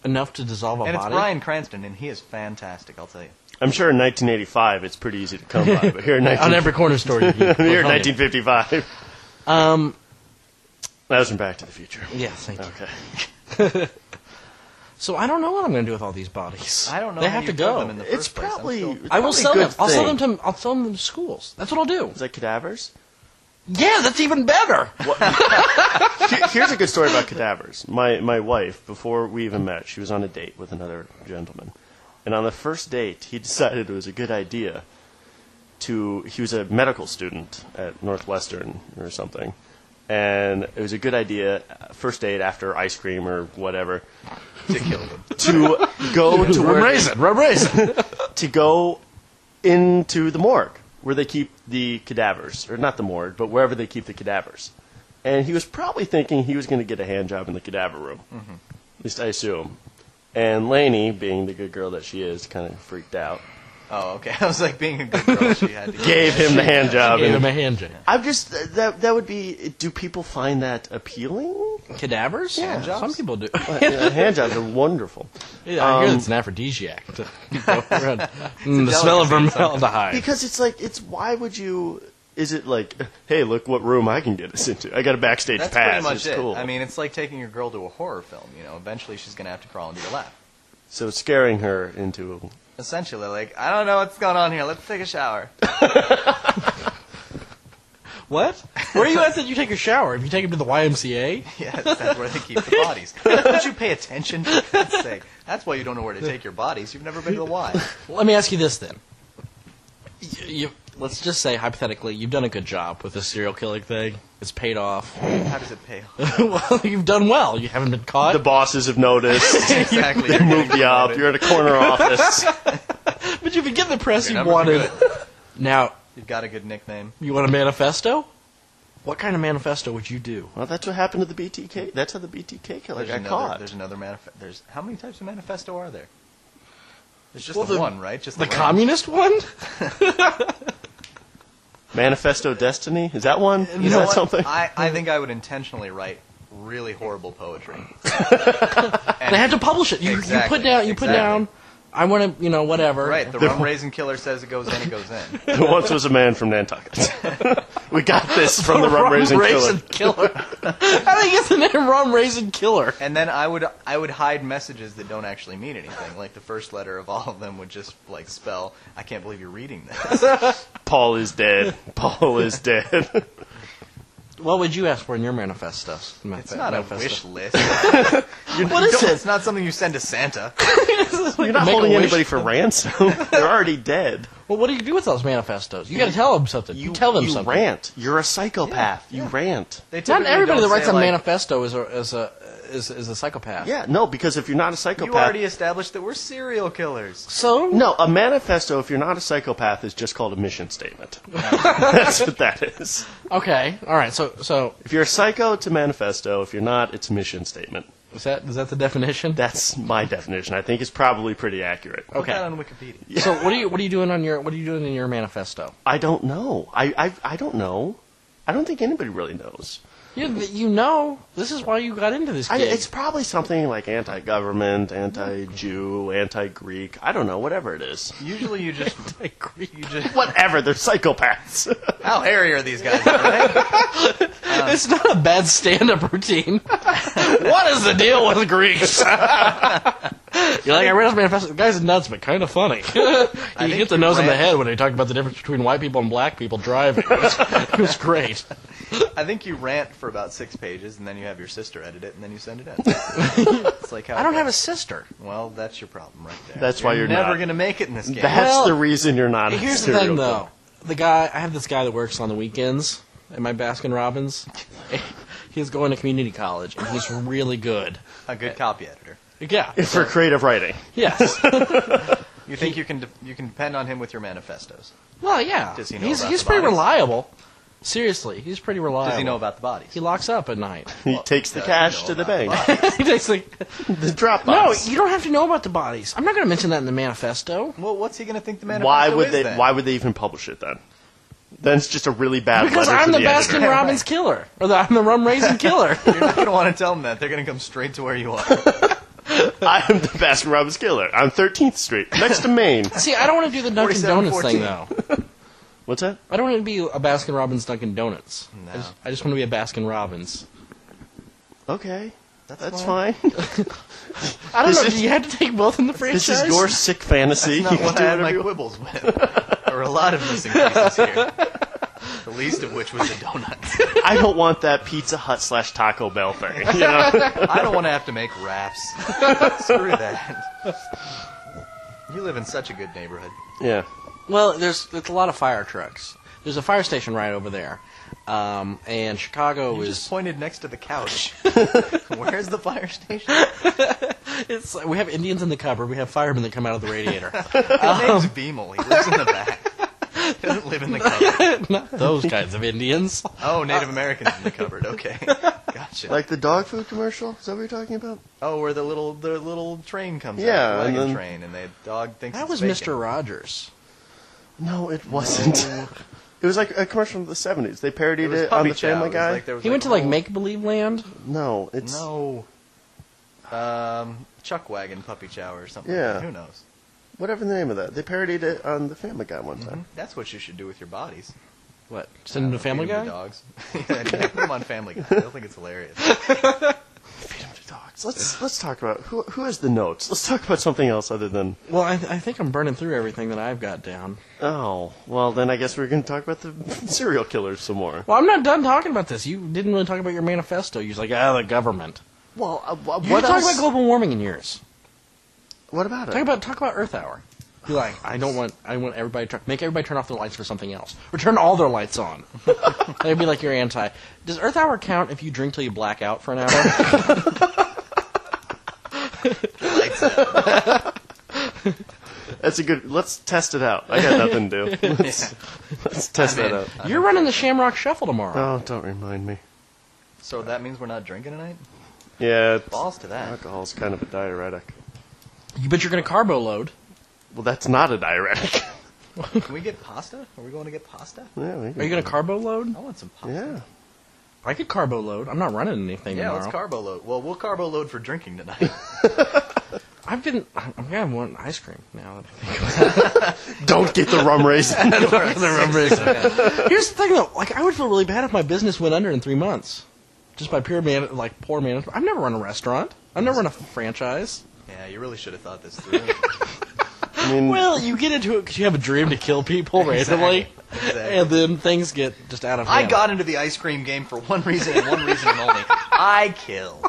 enough to dissolve a body? And it's Bryan Cranston, and he is fantastic, I'll tell you. I'm sure in 1985 it's pretty easy to come by, but here in On every corner store you can here in 1955. That was from Back to the Future. Yeah, thank you. Okay. So I don't know what I'm going to do with all these bodies. I don't know. They how have you to killed go. them in the It's first place. probably I will sell a them. good I'll sell thing. them to. I'll sell them to schools. That's what I'll do. Is that cadavers? Yeah, that's even better. Here's a good story about cadavers. My wife, before we even met, she was on a date with another gentleman. And on the first date, he decided it was a good idea he was a medical student at Northwestern or something. And it was a good idea, first date after ice cream or whatever, To kill them. to go to Rum Raisin. to go into the morgue where they keep the cadavers, or not the morgue, but wherever they keep the cadavers. And he was probably thinking he was going to get a hand job in the cadaver room. Mm-hmm. At least I assume. And Lainey, being the good girl that she is, kind of freaked out. Oh, okay. I was like, being a good girl, she had to Gave him the hand job. Gave him a hand job. I'm just that would be. Do people find that appealing? Cadavers? Yeah. Hand Some people do. Hand jobs are wonderful. Yeah, I hear it's an aphrodisiac. The smell of formaldehyde. Because why would you? Is it like, hey, look what room I can get us into? I got a backstage That's pass. pretty much it's it. cool. I mean, it's like taking your girl to a horror film. You know, eventually she's going to have to crawl into your lap. So it's scaring her into. Essentially, like, I don't know what's going on here. Let's take a shower. What? Where are you at that you take a shower? If you take him to the YMCA? Yes, that's where they keep the bodies. Don't you pay attention? For God's sake. That's why you don't know where to take your bodies. You've never been to the Y. Let me ask you this then. Let's just say, hypothetically, you've done a good job with this serial killing thing. It's paid off. How does it pay off? Well, you've done well. You haven't been caught. The bosses have noticed. Exactly. They moved you up. You're in a corner office. But you've been getting the press Your you numbers are wanted. good. Now, You've got a good nickname. you want a manifesto? What kind of manifesto would you do? Well, that's what happened to the BTK. That's how the BTK killer got caught. There's another manifesto. How many types of manifesto are there? There's just Well, the the- one, right? Just The range. communist one? Manifesto Destiny? Is that one? You Is know that what? something? I think I would intentionally write really horrible poetry. They had to publish it. You Exactly, put down. You put down. I want to. Whatever. Right, the Rum Raisin killer says it goes in, it goes in. There once was a man from Nantucket. We got this from the Rum Raisin Killer. How do you get the name Rum Raisin Killer? And then I would hide messages that don't actually mean anything. Like the first letter of all of them would just like spell, I can't believe you're reading this. Paul is dead. Paul is dead. What would you ask for in your manifesto? It's not a wish list. What is it? It's not something you send to Santa. You're not Make a holding wish. anybody for ransom. They're already dead. Well, what do you do with those manifestos? You got to tell them something. You tell them you something. rant. You're a psychopath. You rant. They Not typically everybody don't that writes say, a like, manifesto is a psychopath. Yeah, no, because if you're not a You psychopath... already established that we're serial killers. So No, a manifesto, if you're not a psychopath, is just called a mission statement. That's what that is. okay, all right. So If you're a psycho, it's a manifesto. If you're not, it's a mission statement. is that the definition? That's my definition. I think it's probably pretty accurate. Put Okay. that on Wikipedia. So what are you doing in your manifesto? I don't know. I don't know. I don't think anybody really knows. You know, this is why you got into this gig. It's probably something like anti-government, anti-Jew, anti-Greek. I don't know, whatever it is. Usually you just... Whatever, they're psychopaths. How hairy are these guys, right? It's not a bad stand-up routine. What is the deal with Greeks? You're like, I read his manifesto. The guy's nuts, but kind of funny. You hit the nose on the head when he talked about the difference between white people and black people driving. It was great. I think you rant for about 6 pages, and then you have your sister edit it, and then you send it in. It's like how I don't it have a goes. sister. Well, that's your problem right there. That's why you're never not. going to make it in this game. That's Well, the reason you're not a Here's the serial thing, killer. though. I have this guy that works on the weekends at my Baskin Robbins. He's going to community college, and he's really good. A good copy editor. Yeah. For creative writing. Yes. You think you can depend on him with your manifestos? Well, yeah. Does he know he's about he's the pretty bodies? reliable. Seriously, he's pretty reliable. Does he know about the bodies? He locks up at night. He takes the does cash know to the about bank. He takes the- The drop no, box. you don't have to know about the bodies. I'm not going to mention that in the manifesto. Well, what's he going to think the manifesto Why would is, they? then? Why would they even publish it then? Then it's just a really bad Because letter I'm to the the Baskin editor. Robbins killer. I'm the Rum Raisin killer. You're not going to want to tell them that. They're going to come straight to where you are. I am the Baskin-Robbins killer on 13th Street, next to Maine. See, I don't want to do the Dunkin' Donuts thing, though. What's that? I don't want to be a Baskin-Robbins Dunkin' Donuts. No. I just want to be a Baskin-Robbins. Okay. That's fine. I don't know. Do you have to take both in the franchise? This is your sick fantasy. That's not You what can I do had my whatever you quibbles with. There were a lot of missing pieces here. The least of which was the donuts. I don't want that Pizza Hut / Taco Bell thing. You know? I don't want to have to make wraps. Screw that. You live in such a good neighborhood. Yeah. Well, there's a lot of fire trucks. There's a fire station right over there. And Chicago You is... just pointed next to the couch. Where's the fire station? We have Indians in the cupboard. We have firemen that come out of the radiator. His name's Beemal. He lives in the back. He doesn't live in the cupboard. Not those kinds of Indians. Oh, Native Americans in the cupboard. Okay. Gotcha. Like the dog food commercial? Is that what you're talking about? Oh, where the little train comes Yeah, out, the and wagon then- train, and the dog thinks That it's was bacon. Mr. Rogers. No, it wasn't. It was like a commercial from the 70s. They parodied It was it on Puppy the Chow. Family It was Guy. like there was He like went to a like whole- Make-Believe Land. No, it's... No. Chuck Wagon Puppy Chow or something. Yeah. Who knows? Whatever the name of that. They parodied it on the Family Guy one time. That's what you should do with your bodies. What? Send him to Family Feed 'em Guy? to dogs. Yeah, put them on Family Guy. They'll think it's hilarious. Feed them to dogs. Let's talk about... Who has the notes? Let's talk about something else other than... Well, I think I'm burning through everything that I've got down. Oh, well, then I guess we're going to talk about the serial killers some more. Well, I'm not done talking about this. You didn't really talk about your manifesto. You was like, the government. Well, You what talk else? about global warming in yours. What about it? Talk about Earth Hour. Be like, I want everybody to make everybody turn off their lights for something else, or turn all their lights on. That'd be like your anti. Does Earth Hour count if you drink till you black out for an hour? That's a good... Let's test it out. I got nothing to do. Let's test that out. You're running the Shamrock Shuffle tomorrow. Oh, don't remind me. So that means we're not drinking tonight? Yeah, Balls to that. alcohol's kind of a diuretic. But you're going to carbo load. Well, that's not a diuretic. Can we get pasta? Are we going to get pasta? Yeah, Are you going to carbo load? I want some pasta. Yeah. I could carbo load. I'm not running anything Yeah, tomorrow. let's carbo load. Well, we'll carbo load for drinking tonight. I'm going to want ice cream now that I think about it. Don't get the rum raisin. Here's the thing, though. Like, I would feel really bad if my business went under in 3 months. Just by pure poor management. I've never run a restaurant. I've never run a franchise. Yeah, you really should have thought this through. I mean, Well, you get into it because you have a dream to kill people randomly, Exactly. and then things get just out of hand. I got into the ice cream game for one reason and one reason only. I kill.